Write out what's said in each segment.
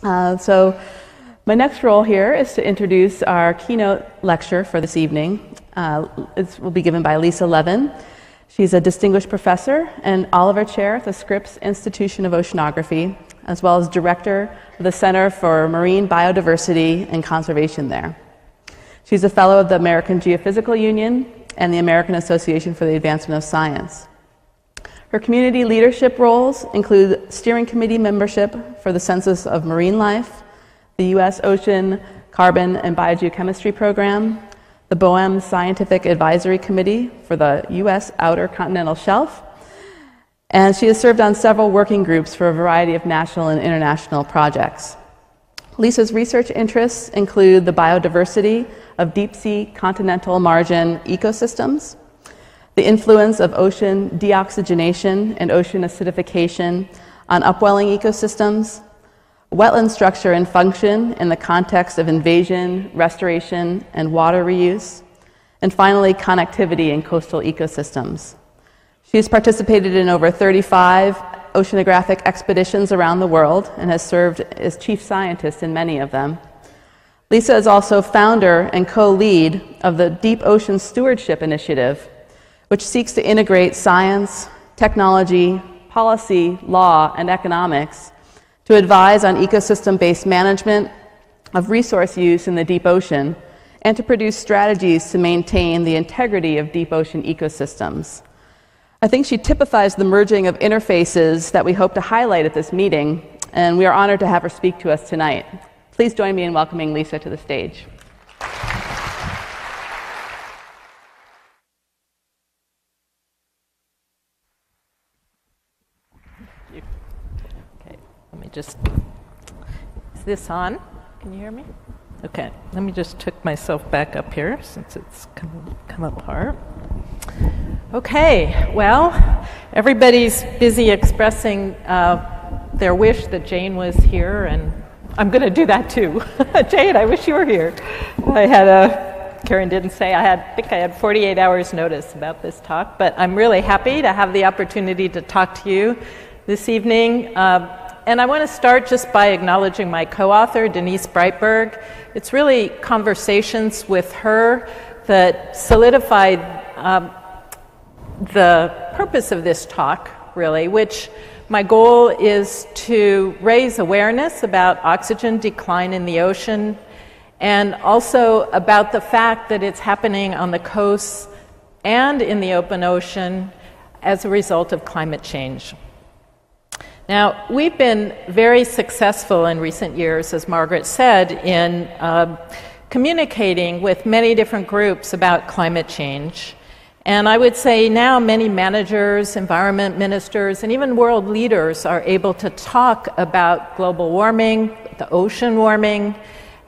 So my next role here is to introduce our keynote lecture for this evening. It will be given by Lisa Levin. She's a distinguished professor and Oliver Chair at the Scripps Institution of Oceanography, as well as Director of the Center for Marine Biodiversity and Conservation there. She's a Fellow of the American Geophysical Union and the American Association for the Advancement of Science. Her community leadership roles include steering committee membership for the Census of Marine Life, the U.S. Ocean, Carbon, and Biogeochemistry Program, the BOEM Scientific Advisory Committee for the U.S. Outer Continental Shelf, and she has served on several working groups for a variety of national and international projects. Lisa's research interests include the biodiversity of deep-sea continental margin ecosystems, the influence of ocean deoxygenation and ocean acidification on upwelling ecosystems, wetland structure and function in the context of invasion, restoration, and water reuse, and finally, connectivity in coastal ecosystems. She has participated in over 35 oceanographic expeditions around the world and has served as chief scientist in many of them. Lisa is also founder and co-lead of the Deep Ocean Stewardship Initiative, which seeks to integrate science, technology, policy, law, and economics to advise on ecosystem-based management of resource use in the deep ocean and to produce strategies to maintain the integrity of deep ocean ecosystems. I think she typifies the merging of interfaces that we hope to highlight at this meeting, and we are honored to have her speak to us tonight. Please join me in welcoming Lisa to the stage. Is this on? Can you hear me? Okay, let me just tuck myself back up here since it's come apart. Okay, well, everybody's busy expressing their wish that Jane was here, and I'm going to do that too. Jane, I wish you were here. Karen didn't say, I think I had 48 hours notice about this talk, but I'm really happy to have the opportunity to talk to you this evening. And I want to start just by acknowledging my co-author, Denise Breitberg. It's really conversations with her that solidified the purpose of this talk, really, which my goal is to raise awareness about oxygen decline in the ocean and also about the fact that it's happening on the coasts and in the open ocean as a result of climate change. Now, we've been very successful in recent years, as Margaret said, in communicating with many different groups about climate change. And I would say now many managers, environment ministers, and even world leaders are able to talk about global warming, the ocean warming,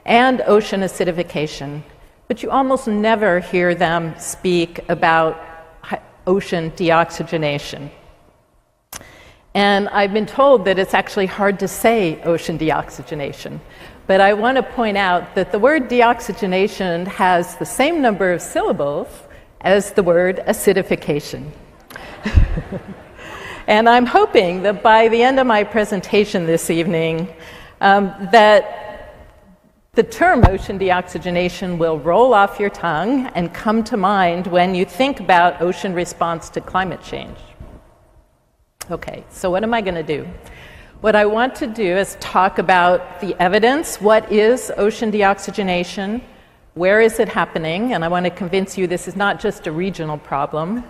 and ocean acidification. But you almost never hear them speak about ocean deoxygenation. And I've been told that it's actually hard to say ocean deoxygenation. But I want to point out that the word deoxygenation has the same number of syllables as the word acidification. And I'm hoping that by the end of my presentation this evening, that the term ocean deoxygenation will roll off your tongue and come to mind when you think about ocean response to climate change. Okay, so what am I going to do? What I want to do is talk about the evidence. What is ocean deoxygenation? Where is it happening? And I want to convince you this is not just a regional problem.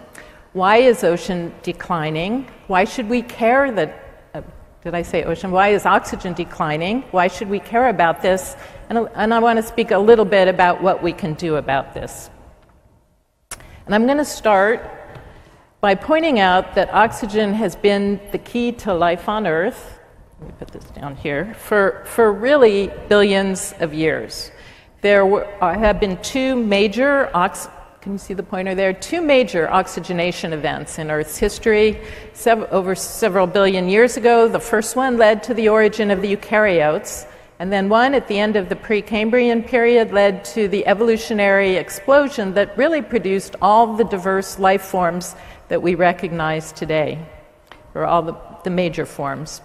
Why is ocean declining? Why should we care that, did I say ocean? Why is oxygen declining? Why should we care about this? And I want to speak a little bit about what we can do about this. And I'm going to start by pointing out that oxygen has been the key to life on Earth, let me put this down here, for really billions of years. There have been two major, can you see the pointer there? Two major oxygenation events in Earth's history over several billion years ago. The first one led to the origin of the eukaryotes, and then one at the end of the Precambrian period led to the evolutionary explosion that really produced all the diverse life forms that we recognize today, or all the major forms.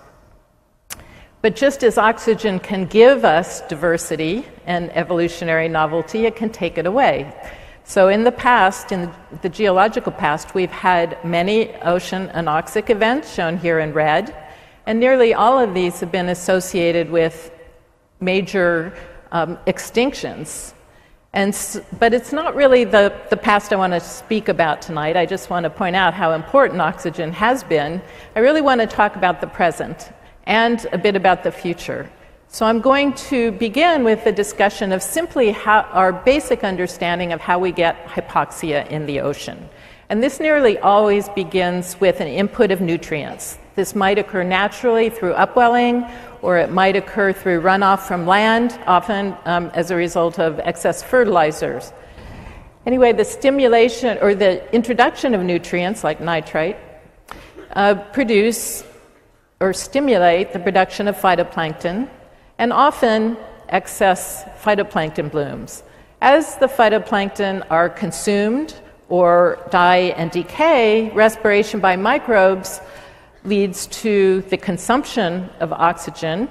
But just as oxygen can give us diversity and evolutionary novelty, it can take it away. So in the past, in the geological past, we've had many ocean anoxic events, shown here in red, and nearly all of these have been associated with major extinctions. But it's not really the past I want to speak about tonight. I just want to point out how important oxygen has been. I really want to talk about the present and a bit about the future. So I'm going to begin with a discussion of simply our basic understanding of how we get hypoxia in the ocean. And this nearly always begins with an input of nutrients. This might occur naturally through upwelling, or it might occur through runoff from land, often as a result of excess fertilizers. Anyway, the stimulation or the introduction of nutrients like nitrite produce or stimulate the production of phytoplankton, and often excess phytoplankton blooms. As the phytoplankton are consumed or die and decay, respiration by microbes leads to the consumption of oxygen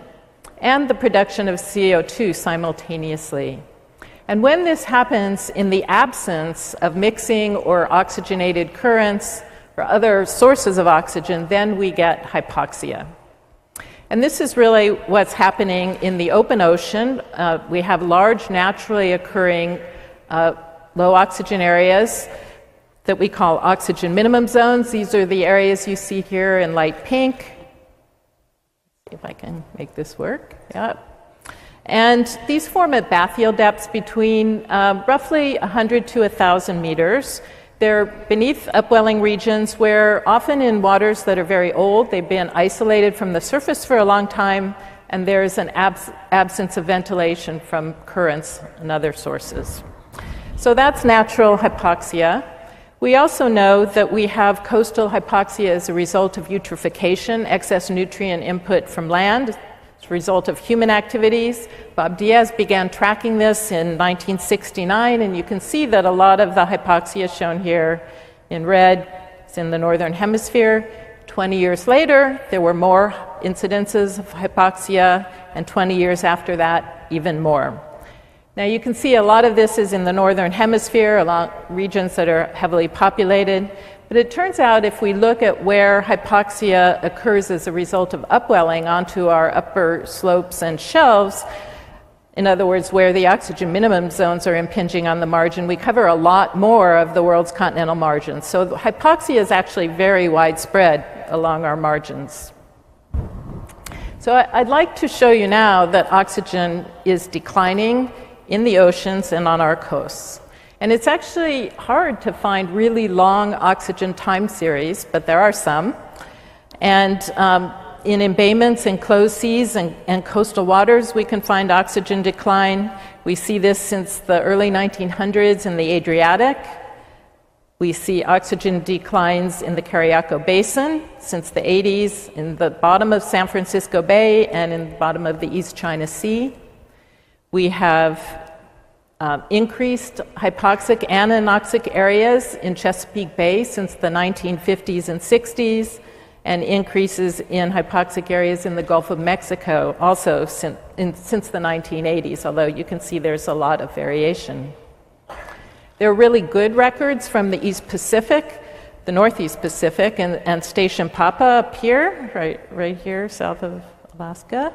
and the production of CO2 simultaneously. And when this happens in the absence of mixing or oxygenated currents or other sources of oxygen, then we get hypoxia. And this is really what's happening in the open ocean. We have large naturally occurring low oxygen areas that we call oxygen minimum zones. These are the areas you see here in light pink. See if I can make this work. Yeah. And these form at bathyal depths between roughly 100 to 1,000 meters. They're beneath upwelling regions where often in waters that are very old, they've been isolated from the surface for a long time, and there's an absence of ventilation from currents and other sources. So that's natural hypoxia. We also know that we have coastal hypoxia as a result of eutrophication, excess nutrient input from land. As a result of human activities. Bob Diaz began tracking this in 1969, and you can see that a lot of the hypoxia shown here in red is in the northern hemisphere. 20 years later, there were more incidences of hypoxia, and 20 years after that, even more. Now you can see a lot of this is in the northern hemisphere, along regions that are heavily populated. But it turns out if we look at where hypoxia occurs as a result of upwelling onto our upper slopes and shelves, in other words, where the oxygen minimum zones are impinging on the margin, we cover a lot more of the world's continental margins. So hypoxia is actually very widespread along our margins. So I'd like to show you now that oxygen is declining in the oceans and on our coasts. And it's actually hard to find really long oxygen time series, but there are some. And in embayments in closed seas and coastal waters, we can find oxygen decline. We see this since the early 1900s in the Adriatic. We see oxygen declines in the Cariaco Basin since the 80s, in the bottom of San Francisco Bay and in the bottom of the East China Sea. We have increased hypoxic and anoxic areas in Chesapeake Bay since the 1950s and 60s, and increases in hypoxic areas in the Gulf of Mexico also since the 1980s, although you can see there's a lot of variation. There are really good records from the East Pacific, the Northeast Pacific, and Station Papa up here, right here, south of Alaska.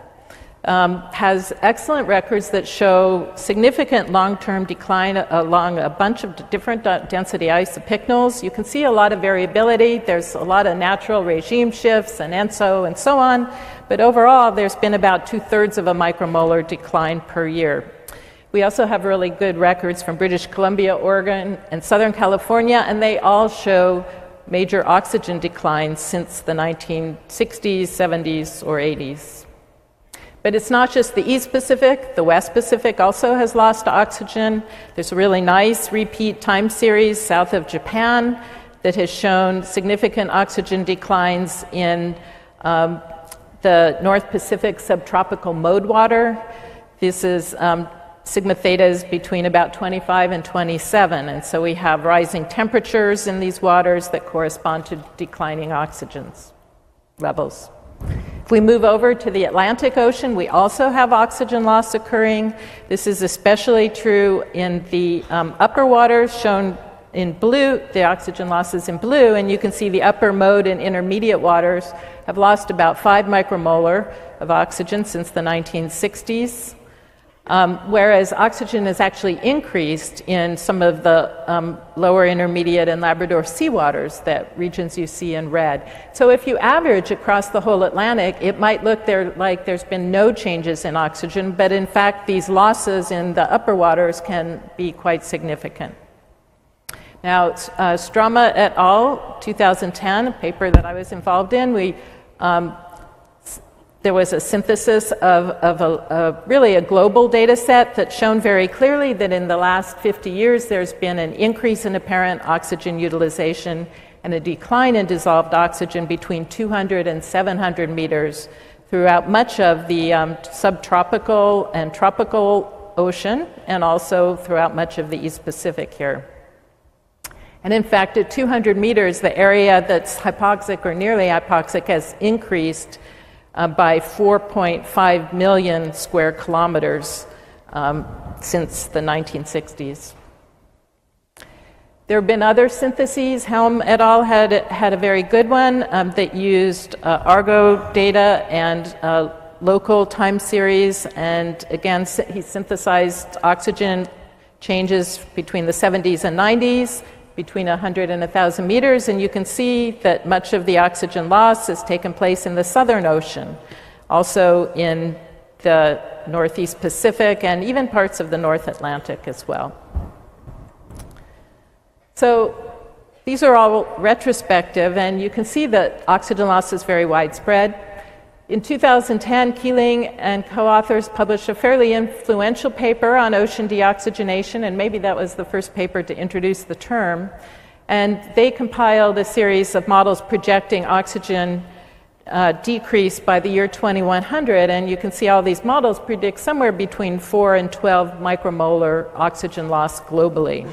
Has excellent records that show significant long-term decline along a bunch of different density isopycnals. You can see a lot of variability. There's a lot of natural regime shifts and ENSO and so on. But overall, there's been about 2/3 of a micromolar decline per year. We also have really good records from British Columbia, Oregon, and Southern California, and they all show major oxygen declines since the 1960s, 70s, or 80s. But it's not just the East Pacific. The West Pacific also has lost oxygen. There's a really nice repeat time series south of Japan that has shown significant oxygen declines in the North Pacific subtropical mode water. This is sigma theta is between about 25 and 27, and so we have rising temperatures in these waters that correspond to declining oxygen levels. If we move over to the Atlantic Ocean, we also have oxygen loss occurring. This is especially true in the upper waters, shown in blue. The oxygen loss is in blue, and you can see the upper mode and intermediate waters have lost about 5 micromolar of oxygen since the 1960s. Whereas oxygen has actually increased in some of the lower intermediate and Labrador seawaters, that regions you see in red. So if you average across the whole Atlantic, it might look like there's been no changes in oxygen, but in fact these losses in the upper waters can be quite significant. Now, Strama et al., 2010, a paper that I was involved in, there was a synthesis of really a global data set that's shown very clearly that in the last 50 years there's been an increase in apparent oxygen utilization and a decline in dissolved oxygen between 200 and 700 meters throughout much of the subtropical and tropical ocean, and also throughout much of the East Pacific here. And in fact, at 200 meters, the area that's hypoxic or nearly hypoxic has increased by 4.5 million square kilometers since the 1960s. There have been other syntheses. Helm et al. had a very good one that used Argo data and local time series, and again, he synthesized oxygen changes between the 70s and 90s, between 100 and 1,000 meters, and you can see that much of the oxygen loss has taken place in the Southern Ocean, also in the Northeast Pacific, and even parts of the North Atlantic as well. So these are all retrospective, and you can see that oxygen loss is very widespread. In 2010, Keeling and co-authors published a fairly influential paper on ocean deoxygenation, and maybe that was the first paper to introduce the term. And they compiled a series of models projecting oxygen decrease by the year 2100, and you can see all these models predict somewhere between 4 and 12 micromolar oxygen loss globally.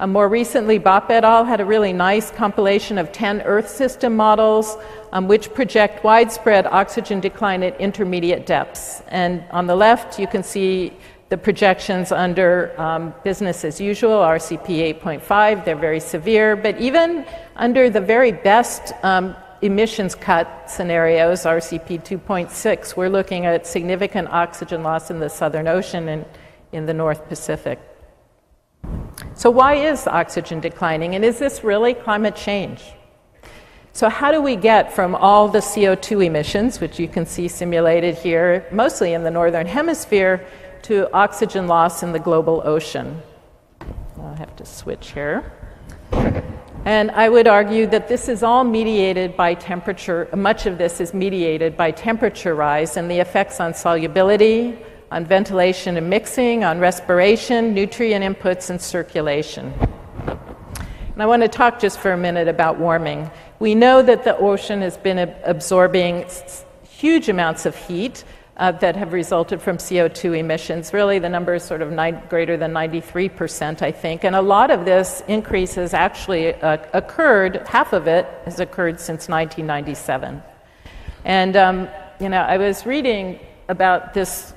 More recently, Bopp et al. Had a really nice compilation of 10 Earth system models which project widespread oxygen decline at intermediate depths. And on the left, you can see the projections under business as usual, RCP 8.5. They're very severe, but even under the very best emissions cut scenarios, RCP 2.6, we're looking at significant oxygen loss in the Southern Ocean and in the North Pacific. So why is oxygen declining, and is this really climate change? So how do we get from all the CO2 emissions, which you can see simulated here, mostly in the Northern Hemisphere, to oxygen loss in the global ocean? I'll have to switch here. And I would argue that this is all mediated by temperature. Much of this is mediated by temperature rise and the effects on solubility, on ventilation and mixing, on respiration, nutrient inputs, and circulation. And I want to talk just for a minute about warming. We know that the ocean has been absorbing huge amounts of heat that have resulted from CO2 emissions. Really, the number is sort of greater than 93%, I think. And a lot of this increase has actually occurred, half of it has occurred since 1997. And, I was reading about this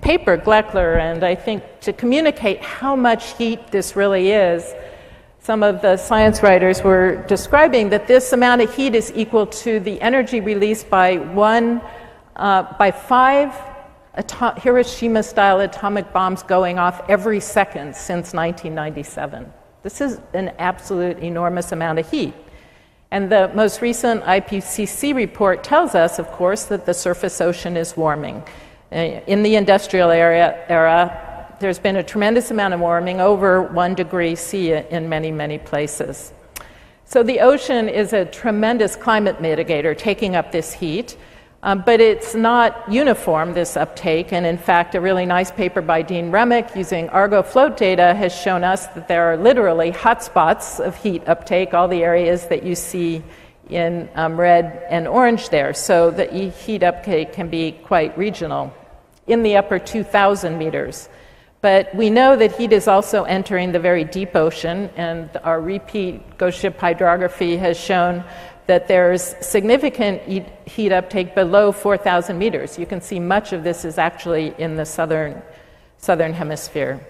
paper, Gleckler, and I think to communicate how much heat this really is, some of the science writers were describing that this amount of heat is equal to the energy released by 5 Hiroshima-style atomic bombs going off every second since 1997. This is an absolute enormous amount of heat. And the most recent IPCC report tells us, of course, that the surface ocean is warming. In the industrial era, there's been a tremendous amount of warming, over 1 degree C in many, many places. So the ocean is a tremendous climate mitigator, taking up this heat, but it's not uniform, this uptake. And in fact, a really nice paper by Dean Remick using Argo float data has shown us that there are literally hotspots of heat uptake, all the areas that you see in red and orange there. So the heat uptake can be quite regional in the upper 2,000 meters. But we know that heat is also entering the very deep ocean, and our repeat ghost ship hydrography has shown that there's significant heat uptake below 4,000 meters. You can see much of this is actually in the southern hemisphere.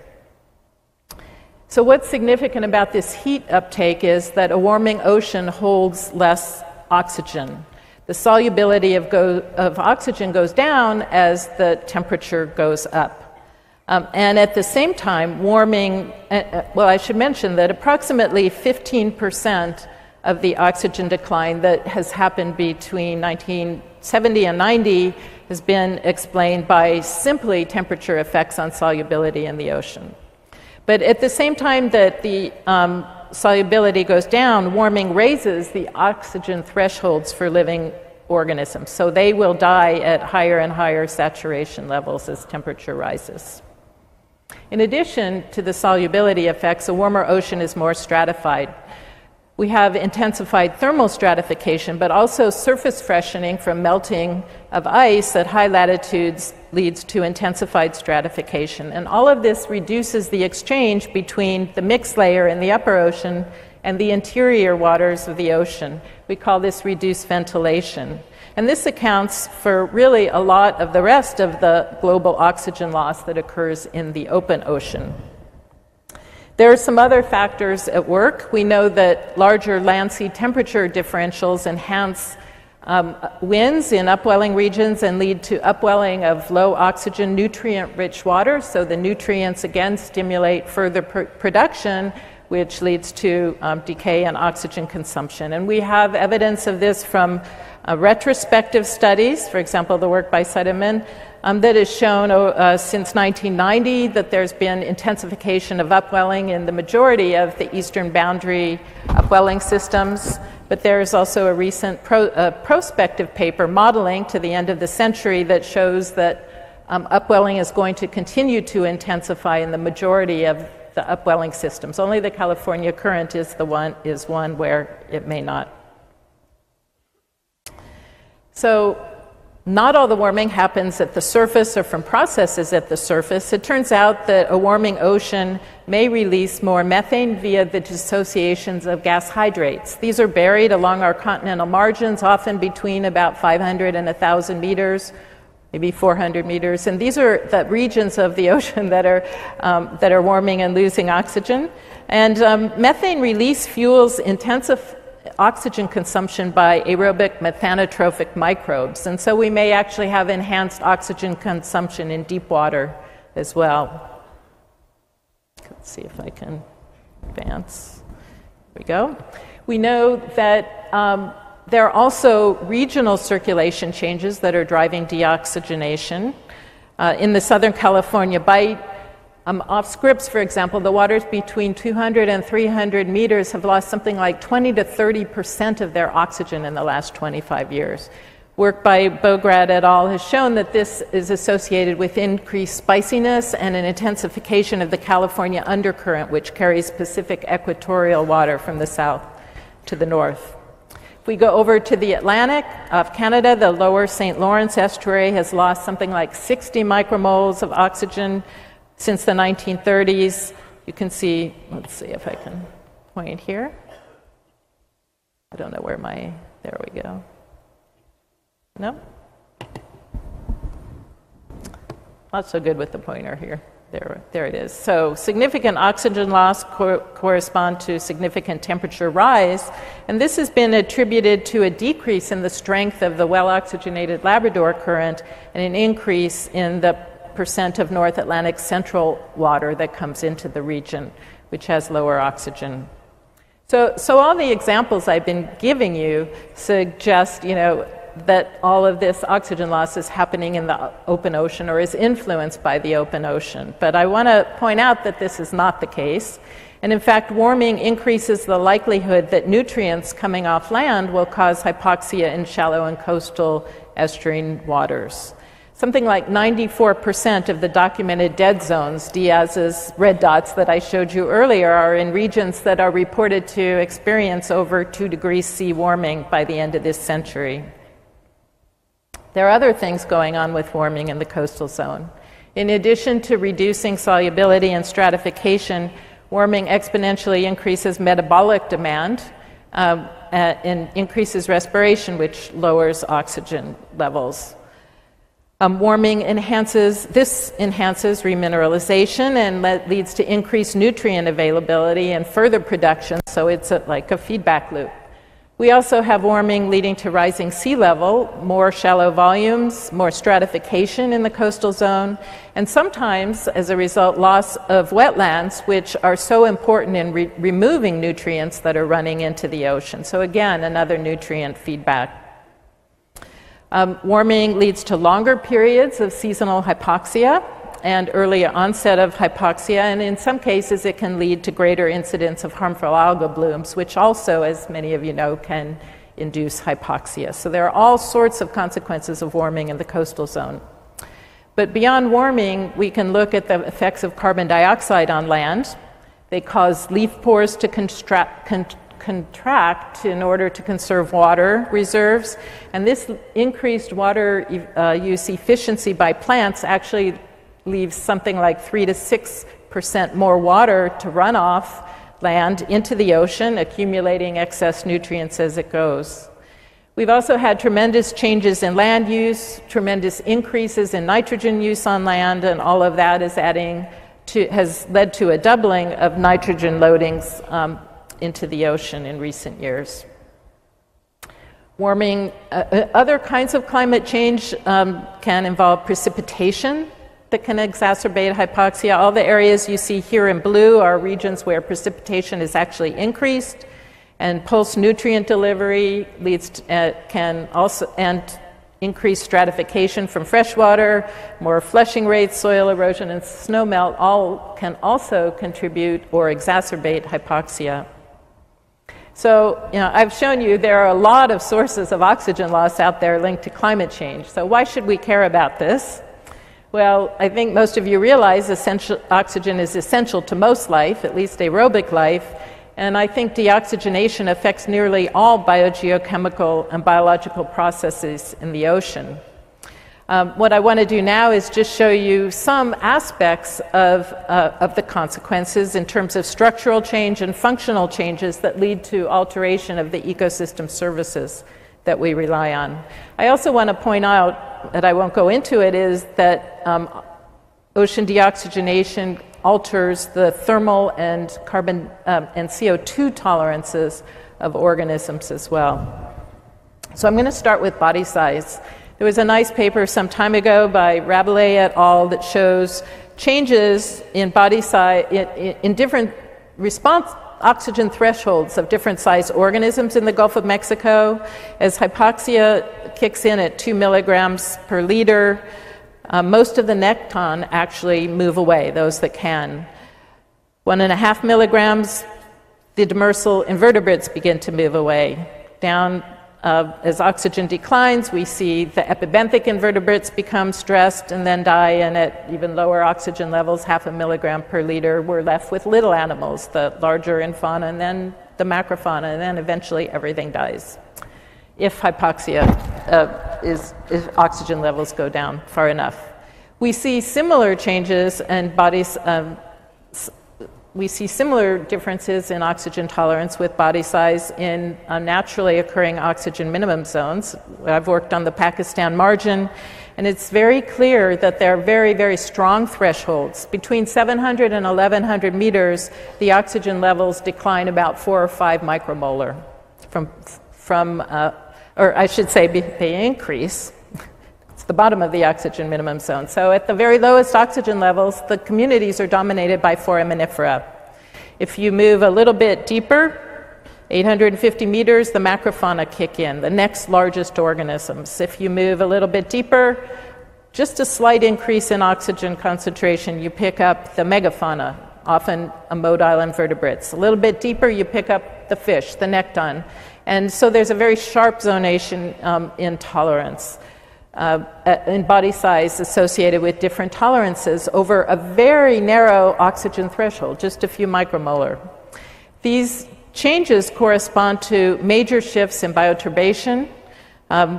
So what's significant about this heat uptake is that a warming ocean holds less oxygen. The solubility of oxygen goes down as the temperature goes up. And at the same time, warming, well, I should mention that approximately 15% of the oxygen decline that has happened between 1970 and 90 has been explained by simply temperature effects on solubility in the ocean. But at the same time that the solubility goes down, warming raises the oxygen thresholds for living organisms. So they will die at higher and higher saturation levels as temperature rises. In addition to the solubility effects, a warmer ocean is more stratified. We have intensified thermal stratification, but also surface freshening from melting of ice at high latitudes leads to intensified stratification. And all of this reduces the exchange between the mixed layer in the upper ocean and the interior waters of the ocean. We call this reduced ventilation. And this accounts for really a lot of the rest of the global oxygen loss that occurs in the open ocean. There are some other factors at work. We know that larger land-sea temperature differentials enhance winds in upwelling regions and lead to upwelling of low oxygen nutrient-rich water. So the nutrients again stimulate further production, which leads to decay and oxygen consumption. And we have evidence of this from retrospective studies, for example, the work by Seidemann, that has shown since 1990 that there's been intensification of upwelling in the majority of the eastern boundary upwelling systems. But there's also a recent prospective paper modeling to the end of the century that shows that upwelling is going to continue to intensify in the majority of the upwelling systems. Only the California current is one where it may not. So not all the warming happens at the surface or from processes at the surface. It turns out that a warming ocean may release more methane via the dissociations of gas hydrates. These are buried along our continental margins, often between about 500 and 1,000 meters, maybe 400 meters. And these are the regions of the ocean that are warming and losing oxygen. And methane release fuels intensive oxygen consumption by aerobic methanotrophic microbes. And so we may actually have enhanced oxygen consumption in deep water as well. Let's see if I can advance. There we go. We know that there are also regional circulation changes that are driving deoxygenation. In the Southern California Bight, off Scripps, for example, the waters between 200 and 300 meters have lost something like 20 to 30% of their oxygen in the last 25 years. Work by Bograd et al. Has shown that this is associated with increased spiciness and an intensification of the California undercurrent, which carries Pacific equatorial water from the south to the north. If we go over to the Atlantic of Canada, the lower St. Lawrence estuary has lost something like 60 micromoles of oxygen since the 1930s. You can see, let's see if I can point here. I don't know where there we go. No? Not so good with the pointer here. There it is. So significant oxygen loss correspond to significant temperature rise, and this has been attributed to a decrease in the strength of the well-oxygenated Labrador current and an increase in the percent of North Atlantic central water that comes into the region, which has lower oxygen. So all the examples I've been giving you suggest, that all of this oxygen loss is happening in the open ocean or is influenced by the open ocean. But I want to point out that this is not the case. And in fact, warming increases the likelihood that nutrients coming off land will cause hypoxia in shallow and coastal estuarine waters. Something like 94% of the documented dead zones, Diaz's red dots that I showed you earlier, are in regions that are reported to experience over 2 degrees C warming by the end of this century. There are other things going on with warming in the coastal zone. In addition to reducing solubility and stratification, warming exponentially increases metabolic demand. and increases respiration, which lowers oxygen levels. Warming enhances remineralization and leads to increased nutrient availability and further production, so it's like a feedback loop. We also have warming leading to rising sea level, more shallow volumes, more stratification in the coastal zone, and sometimes, as a result, loss of wetlands, which are so important in removing nutrients that are running into the ocean. So again, another nutrient feedback. Warming leads to longer periods of seasonal hypoxia and early onset of hypoxia, and in some cases it can lead to greater incidence of harmful algal blooms, which also, as many of you know, can induce hypoxia. So there are all sorts of consequences of warming in the coastal zone. But beyond warming, we can look at the effects of carbon dioxide on land. They cause leaf pores to contract in order to conserve water reserves, and this increased water use efficiency by plants actually leaves something like 3 to 6% more water to run off land into the ocean, accumulating excess nutrients as it goes. We've also had tremendous changes in land use, tremendous increases in nitrogen use on land, and all of that is has led to a doubling of nitrogen loadings into the ocean in recent years. Warming, other kinds of climate change can involve precipitation that can exacerbate hypoxia. All the areas you see here in blue are regions where precipitation is actually increased, and pulse nutrient delivery leads to, can also, and increased stratification from freshwater, more flushing rates, soil erosion, and snowmelt all can also contribute or exacerbate hypoxia. So, I've shown you there are a lot of sources of oxygen loss out there linked to climate change. So why should we care about this? Well, I think most of you realize oxygen is essential to most life, at least aerobic life, and I think deoxygenation affects nearly all biogeochemical and biological processes in the ocean. What I want to do now is just show you some aspects of the consequences in terms of structural change and functional changes that lead to alteration of the ecosystem services that we rely on. I also want to point out, that I won't go into it, is that ocean deoxygenation alters the thermal and carbon and CO2 tolerances of organisms as well. So I'm going to start with body size. There was a nice paper some time ago by Rabelais et al. That shows changes in body size in different oxygen thresholds of different size organisms in the Gulf of Mexico. As hypoxia kicks in at 2 milligrams per liter, most of the nekton actually move away, those that can. 1.5 milligrams, the demersal invertebrates begin to move away. Down as oxygen declines, we see the epibenthic invertebrates become stressed and then die, and at even lower oxygen levels, 0.5 milligram per liter, we're left with little animals, the larger in fauna, and then the macrofauna, and then eventually everything dies. If hypoxia if oxygen levels go down far enough. We see similar changes in bodies. We see similar differences in oxygen tolerance with body size in naturally occurring oxygen minimum zones. I've worked on the Pakistan margin, and it's very clear that there are very, very strong thresholds. Between 700 and 1100 meters, the oxygen levels decline about 4 or 5 micromolar or I should say they increase. It's the bottom of the oxygen minimum zone. So at the very lowest oxygen levels, the communities are dominated by foraminifera. If you move a little bit deeper, 850 meters, the macrofauna kick in, the next largest organisms. If you move a little bit deeper, just a slight increase in oxygen concentration, you pick up the megafauna, often motile invertebrates. A little bit deeper, you pick up the fish, the nekton. And so there's a very sharp zonation in tolerance. In body size associated with different tolerances over a very narrow oxygen threshold, just a few micromolar. These changes correspond to major shifts in bioturbation.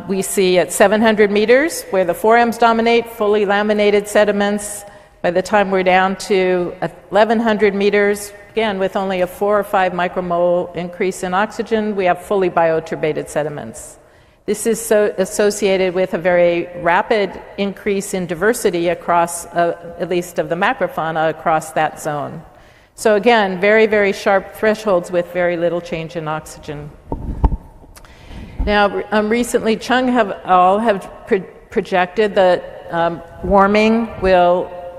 We see at 700 meters, where the forams dominate, fully laminated sediments, By the time we're down to 1,100 meters, again, with only a 4 or 5 micromole increase in oxygen, we have fully bioturbated sediments. This is associated with a very rapid increase in diversity across, at least of the macrofauna, across that zone. So again, very, very sharp thresholds with very little change in oxygen. Now, recently, Chung have projected that warming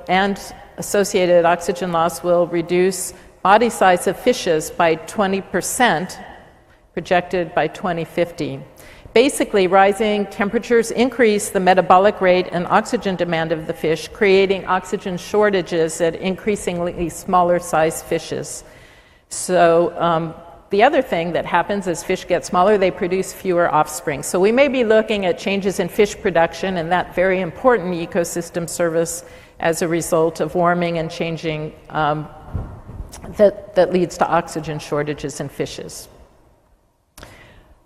and associated oxygen loss will reduce body size of fishes by 20%, projected by 2050. Basically, rising temperatures increase the metabolic rate and oxygen demand of the fish, creating oxygen shortages at increasingly smaller sized fishes. So the other thing that happens as fish get smaller, they produce fewer offspring. So we may be looking at changes in fish production and that very important ecosystem service as a result of warming and changing that leads to oxygen shortages in fishes.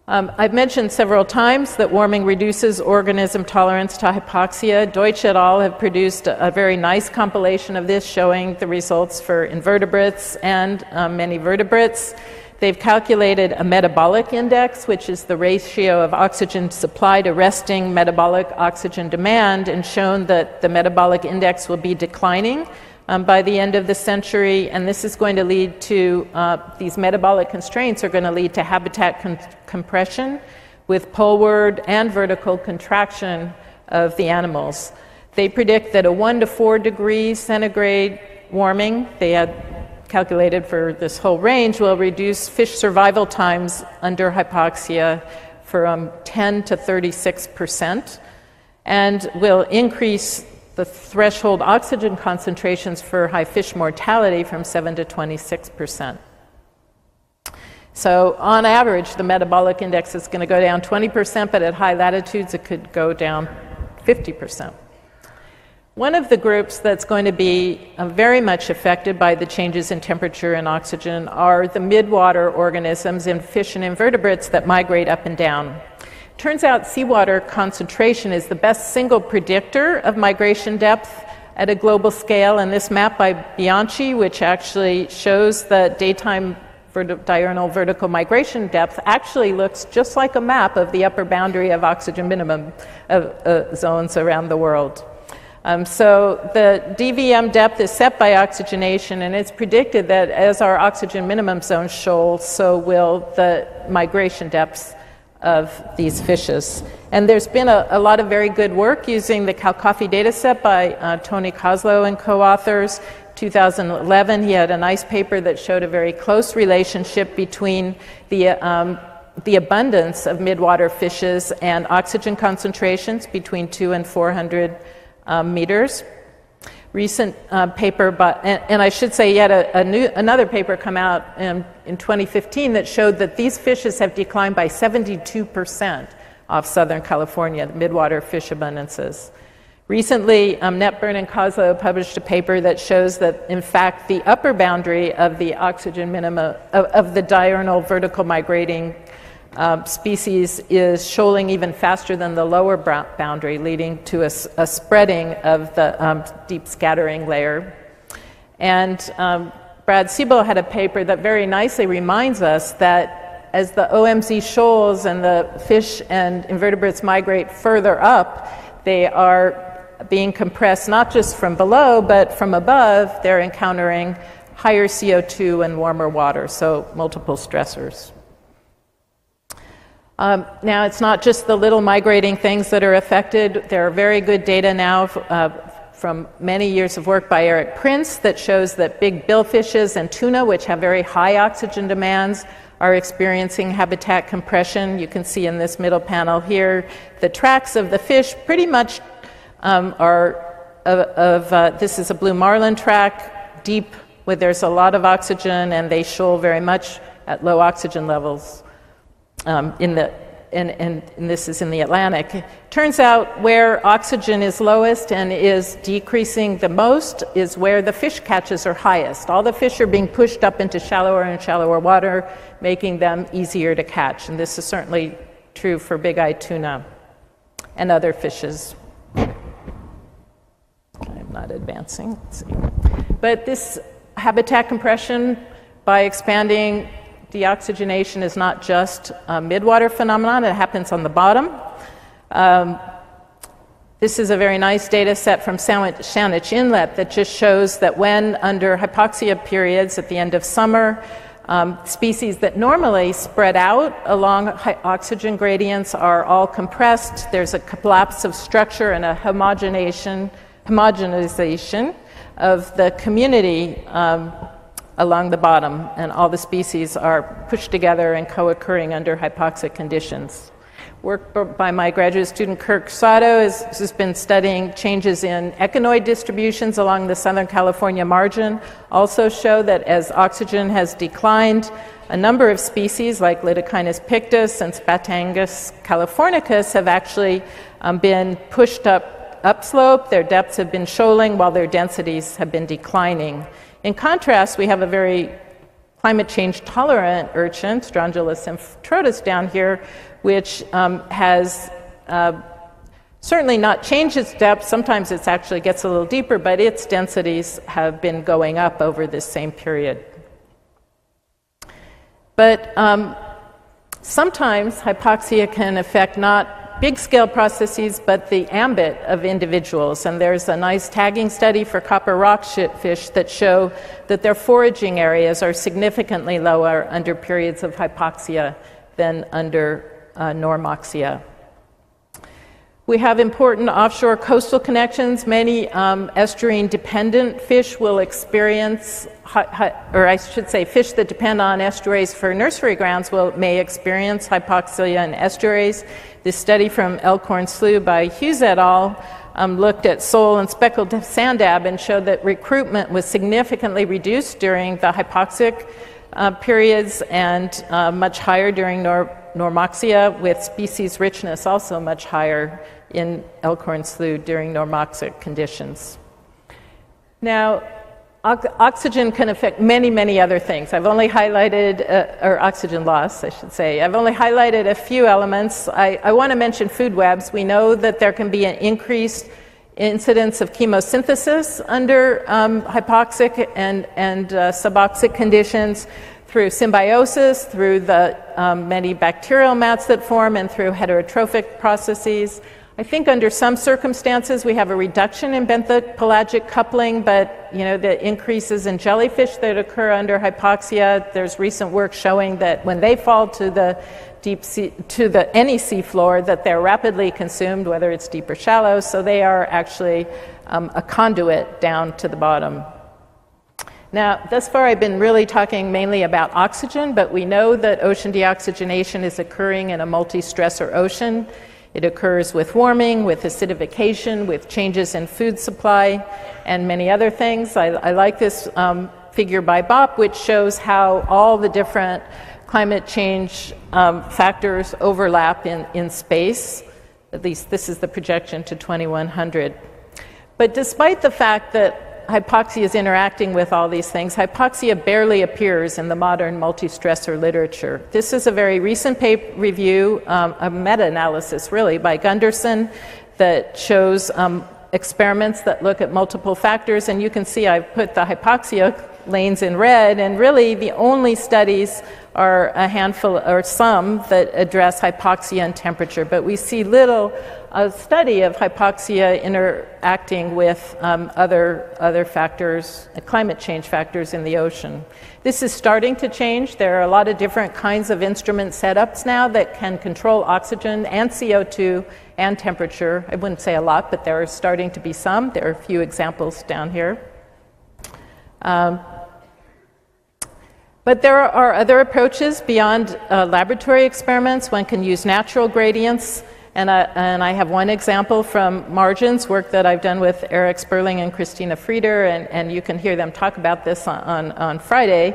I've mentioned several times that warming reduces organism tolerance to hypoxia. Deutsch et al. Have produced a very nice compilation of this showing the results for invertebrates and many vertebrates. They've calculated a metabolic index, which is the ratio of oxygen supply to resting metabolic oxygen demand, and shown that the metabolic index will be declining by the end of the century, and this is going to lead to, these metabolic constraints are going to lead to habitat compression with poleward and vertical contraction of the animals. They predict that a 1 to 4 degrees centigrade warming, they had calculated for this whole range, will reduce fish survival times under hypoxia from 10 to 36%, and will increase the threshold oxygen concentrations for high fish mortality from 7 to 26%. So on average, the metabolic index is going to go down 20%, but at high latitudes it could go down 50%. One of the groups that's going to be very much affected by the changes in temperature and oxygen are the midwater organisms in fish and invertebrates that migrate up and down. Turns out seawater concentration is the best single predictor of migration depth at a global scale, and this map by Bianchi, which actually shows the daytime diurnal vertical migration depth, actually looks just like a map of the upper boundary of oxygen minimum of zones around the world. So the DVM depth is set by oxygenation, and it's predicted that as our oxygen minimum zones shoal, so will the migration depths of these fishes. And there's been a lot of very good work using the Calcoffee data set by Tony Kozlow and co-authors. 2011, he had a nice paper that showed a very close relationship between the abundance of midwater fishes and oxygen concentrations between 200 and 400 meters. Recent paper, and I should say, yet another paper come out in 2015 that showed that these fishes have declined by 72% off Southern California, the midwater fish abundances. Recently, Netburn and Kozlow published a paper that shows that, in fact, the upper boundary of the oxygen minimum of the diurnal vertical migrating species is shoaling even faster than the lower boundary, leading to a spreading of the deep scattering layer. And Brad Siebel had a paper that very nicely reminds us that as the OMZ shoals and the fish and invertebrates migrate further up, they are being compressed not just from below, but from above. They're encountering higher CO2 and warmer water, so multiple stressors. Now, it's not just the little migrating things that are affected. There are very good data now from many years of work by Eric Prince that shows that big billfishes and tuna, which have very high oxygen demands, are experiencing habitat compression. You can see in this middle panel here, the tracks of the fish pretty much this is a blue marlin track, deep, where there's a lot of oxygen, and they shoal very much at low oxygen levels. And this is in the Atlantic. Turns out where oxygen is lowest and is decreasing the most is where the fish catches are highest. All the fish are being pushed up into shallower and shallower water, making them easier to catch. And this is certainly true for big-eyed tuna and other fishes. I'm not not advancing. Let's see. But this habitat compression by expanding deoxygenation is not just a midwater phenomenon. It happens on the bottom. This is a very nice data set from Saanich Inlet that just shows that when under hypoxia periods at the end of summer, species that normally spread out along oxygen gradients are all compressed. There's a collapse of structure and a homogenization of the community along the bottom, and all the species are pushed together and co-occurring under hypoxic conditions. Work by my graduate student Kirk Sato has been studying changes in echinoid distributions along the Southern California margin, also show that as oxygen has declined, a number of species like Lidocynus pictus and Spatangus californicus have actually been pushed upslope. Their depths have been shoaling while their densities have been declining. In contrast, we have a very climate change tolerant urchin, Strongylus amphitryotis down here, which has certainly not changed its depth. Sometimes it actually gets a little deeper, but its densities have been going up over this same period. But sometimes hypoxia can affect not big-scale processes, but the ambit of individuals. And there's a nice tagging study for copper rockfish that show that their foraging areas are significantly lower under periods of hypoxia than under normoxia. We have important offshore coastal connections. Many estuarine-dependent fish will experience, or I should say fish that depend on estuaries for nursery grounds may experience hypoxia in estuaries. This study from Elkhorn Slough by Hughes et al. Looked at sole and speckled sand dab and showed that recruitment was significantly reduced during the hypoxic periods and much higher during normoxia, with species richness also much higher in Elkhorn Slough during normoxic conditions. Now, oxygen can affect many, many other things. I've only highlighted, or oxygen loss, I should say. I've only highlighted a few elements. I want to mention food webs. We know that there can be an increased incidence of chemosynthesis under hypoxic and suboxic conditions through symbiosis, through the many bacterial mats that form, and through heterotrophic processes. I think under some circumstances we have a reduction in benthic-pelagic coupling, but the increases in jellyfish that occur under hypoxia, there's recent work showing that when they fall to the deep sea, any seafloor, that they're rapidly consumed, whether it's deep or shallow, so they are actually a conduit down to the bottom. Now, thus far I've been really talking mainly about oxygen, but we know that ocean deoxygenation is occurring in a multi-stressor ocean. It occurs with warming, with acidification, with changes in food supply, and many other things. I like this figure by Bopp, which shows how all the different climate change factors overlap in space. At least this is the projection to 2100. But despite the fact that hypoxia is interacting with all these things, hypoxia barely appears in the modern multi-stressor literature. This is a very recent review, a meta-analysis really, by Gunderson that shows experiments that look at multiple factors, and you can see I've put the hypoxia lanes in red, and really the only studies are a handful or some that address hypoxia and temperature, but we see little study of hypoxia interacting with other factors, climate change factors in the ocean. This is starting to change. There are a lot of different kinds of instrument setups now that can control oxygen and CO2 and temperature. I wouldn't say a lot, but there are starting to be some. There are a few examples down here. But there are other approaches beyond laboratory experiments. One can use natural gradients, and I have one example from Margins, work that I've done with Eric Sperling and Christina Frieder, and you can hear them talk about this on Friday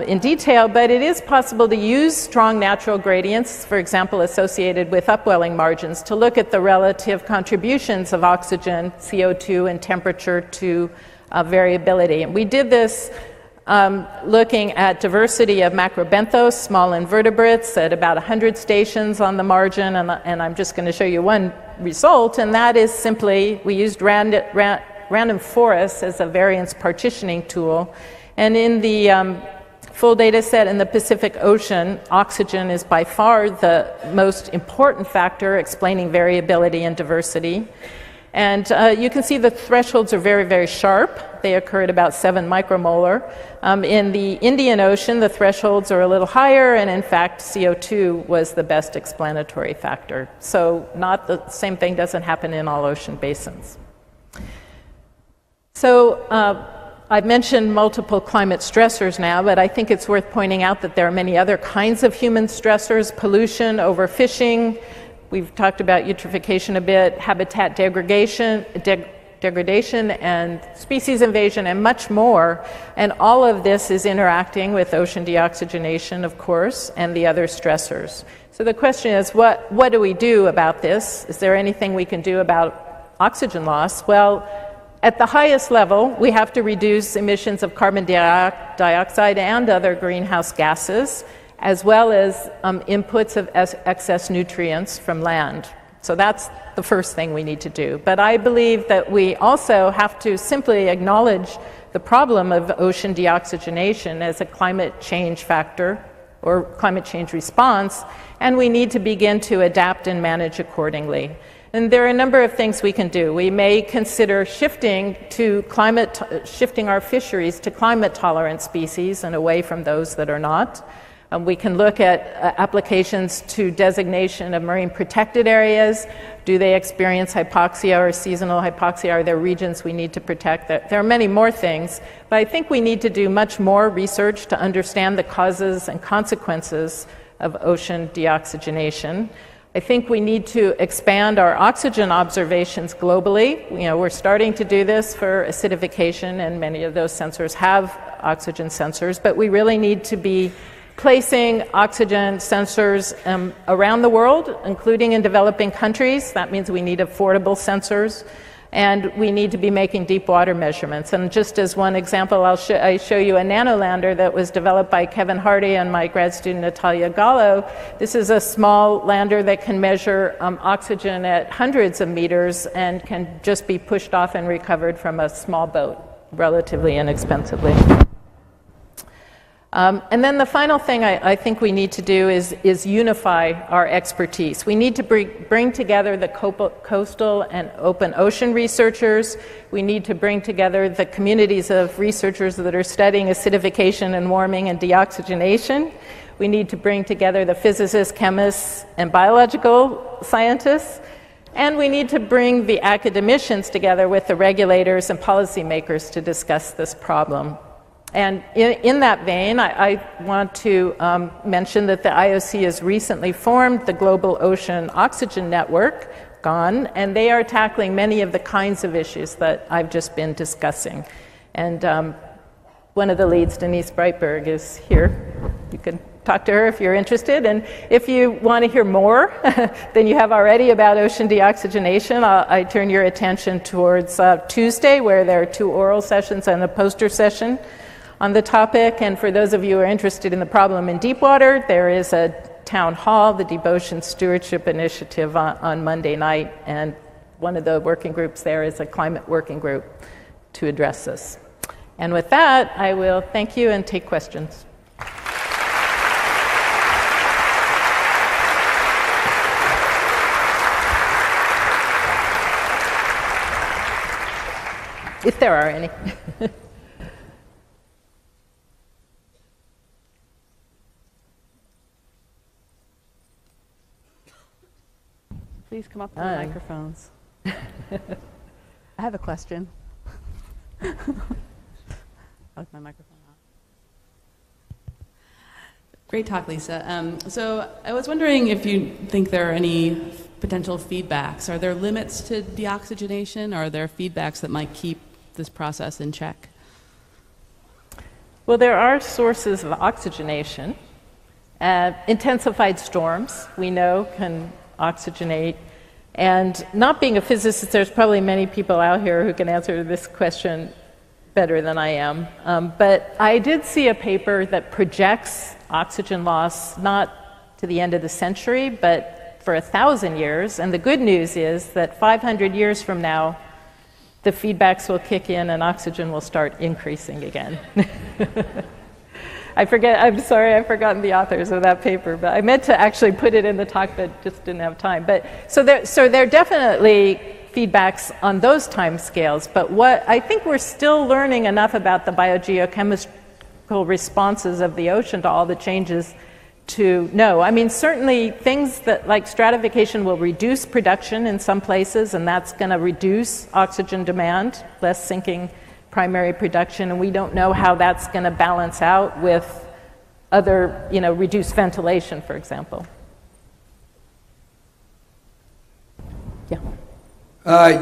in detail, but it is possible to use strong natural gradients, for example, associated with upwelling margins, to look at the relative contributions of oxygen, CO2, and temperature to variability. And we did this looking at diversity of macrobenthos, small invertebrates, at about 100 stations on the margin, and I'm just going to show you one result, and that is simply we used random forests as a variance partitioning tool. And in the full data set in the Pacific Ocean, oxygen is by far the most important factor explaining variability and diversity. And you can see the thresholds are very, very sharp. They occur at about 7 micromolar. In the Indian Ocean, the thresholds are a little higher, and in fact, CO2 was the best explanatory factor. So not the same thing doesn't happen in all ocean basins. So I've mentioned multiple climate stressors now, but I think it's worth pointing out that there are many other kinds of human stressors: pollution, overfishing. We've talked about eutrophication a bit, habitat degradation, and species invasion, and much more. And all of this is interacting with ocean deoxygenation, of course, and the other stressors. So the question is, what do we do about this? Is there anything we can do about oxygen loss? Well, at the highest level, we have to reduce emissions of carbon dioxide and other greenhouse gases, as well as inputs of excess nutrients from land. So that's the first thing we need to do. But I believe that we also have to simply acknowledge the problem of ocean deoxygenation as a climate change factor or climate change response, and we need to begin to adapt and manage accordingly. And there are a number of things we can do. We may consider shifting our fisheries to climate-tolerant species and away from those that are not. We can look at applications to designation of marine protected areas. Do they experience hypoxia or seasonal hypoxia? Are there regions we need to protect? There are many more things, but I think we need to do much more research to understand the causes and consequences of ocean deoxygenation. I think we need to expand our oxygen observations globally. We're starting to do this for acidification, and many of those sensors have oxygen sensors, but we really need to be placing oxygen sensors around the world, including in developing countries. That means we need affordable sensors, and we need to be making deep water measurements. And just as one example, I show you a nanolander that was developed by Kevin Hardy and my grad student Natalia Gallo. This is a small lander that can measure oxygen at hundreds of meters and can just be pushed off and recovered from a small boat relatively inexpensively. And then the final thing I think we need to do is unify our expertise. We need to bring together the coastal and open ocean researchers. We need to bring together the communities of researchers that are studying acidification and warming and deoxygenation. We need to bring together the physicists, chemists, and biological scientists. And we need to bring the academicians together with the regulators and policymakers to discuss this problem. And in that vein, I want to mention that the IOC has recently formed the Global Ocean Oxygen Network, GON, and they are tackling many of the kinds of issues that I've just been discussing. And one of the leads, Denise Breitberg, is here. You can talk to her if you're interested. And if you want to hear more than you have already about ocean deoxygenation, I turn your attention towards Tuesday, where there are 2 oral sessions and a poster session on the topic. And for those of you who are interested in the problem in deep water, there is a town hall, the Deep Ocean Stewardship Initiative, on Monday night, and one of the working groups there is a climate working group to address this. And with that, I will thank you and take questions. If there are any. Please come up to the microphones. I have a question. Oh, my microphone on. Great talk, Lisa. So I was wondering if you think there are any potential feedbacks. Are there limits to deoxygenation? Or are there feedbacks that might keep this process in check? Well, there are sources of oxygenation. Intensified storms, we know, can oxygenate. And not being a physicist, there's probably many people out here who can answer this question better than I am. But I did see a paper that projects oxygen loss not to the end of the century, but for 1,000 years. And the good news is that 500 years from now, the feedbacks will kick in and oxygen will start increasing again. I'm sorry, I've forgotten the authors of that paper, but I meant to actually put it in the talk, but just didn't have time. But so there are definitely feedbacks on those time scales, but what I think we're still learning enough about the biogeochemical responses of the ocean to all the changes to know. I mean, certainly things that like stratification will reduce production in some places, and that's going to reduce oxygen demand, less sinking primary production, and we don't know how that's going to balance out with other, reduced ventilation, for example. Yeah.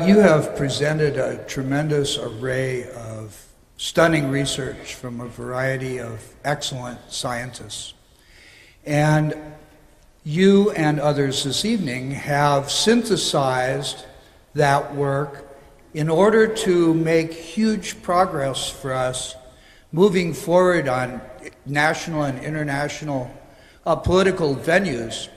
You have presented a tremendous array of stunning research from a variety of excellent scientists. And you and others this evening have synthesized that work in order to make huge progress for us moving forward on national and international political venues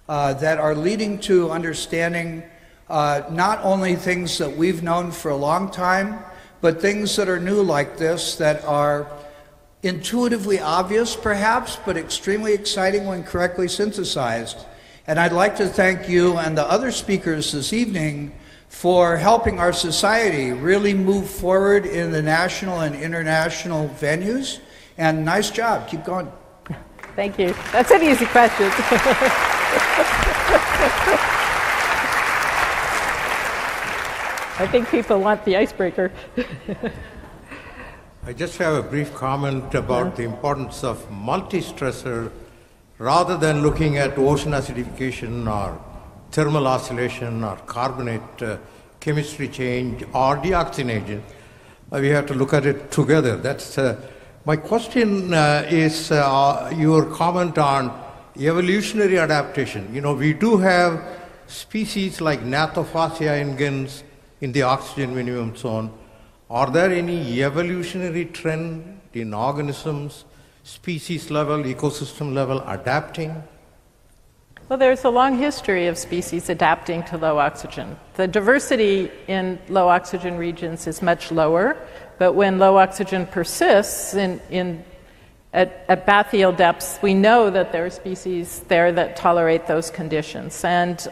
that are leading to understanding not only things that we've known for a long time, but things that are new like this that are intuitively obvious perhaps, but extremely exciting when correctly synthesized. And I'd like to thank you and the other speakers this evening for helping our society really move forward in the national and international venues. And nice job. Keep going. Thank you. That's an easy question. I think people want the icebreaker. I just have a brief comment about the importance of multi-stressor rather than looking at ocean acidification or thermal oscillation or carbonate chemistry change or deoxygenation. We have to look at it together. That's my question is your comment on evolutionary adaptation. We do have species like Gnathophasia ingens in the oxygen minimum zone. Are there any evolutionary trend in organisms, species level, ecosystem level, adapting? Well, there's a long history of species adapting to low oxygen. The diversity in low oxygen regions is much lower, but when low oxygen persists at bathyal depths, we know that there are species there that tolerate those conditions. And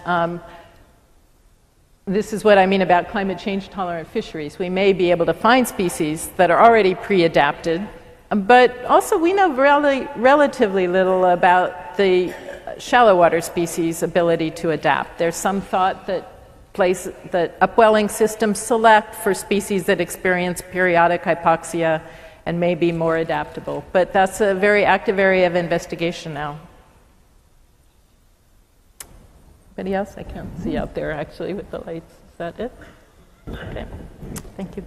this is what I mean about climate change tolerant fisheries. We may be able to find species that are already pre-adapted, but also we know relatively little about the shallow water species' ability to adapt. There's some thought that upwelling systems select for species that experience periodic hypoxia and may be more adaptable. But that's a very active area of investigation now. Anybody else? I can't see out there actually with the lights. Is that it? Okay. Thank you.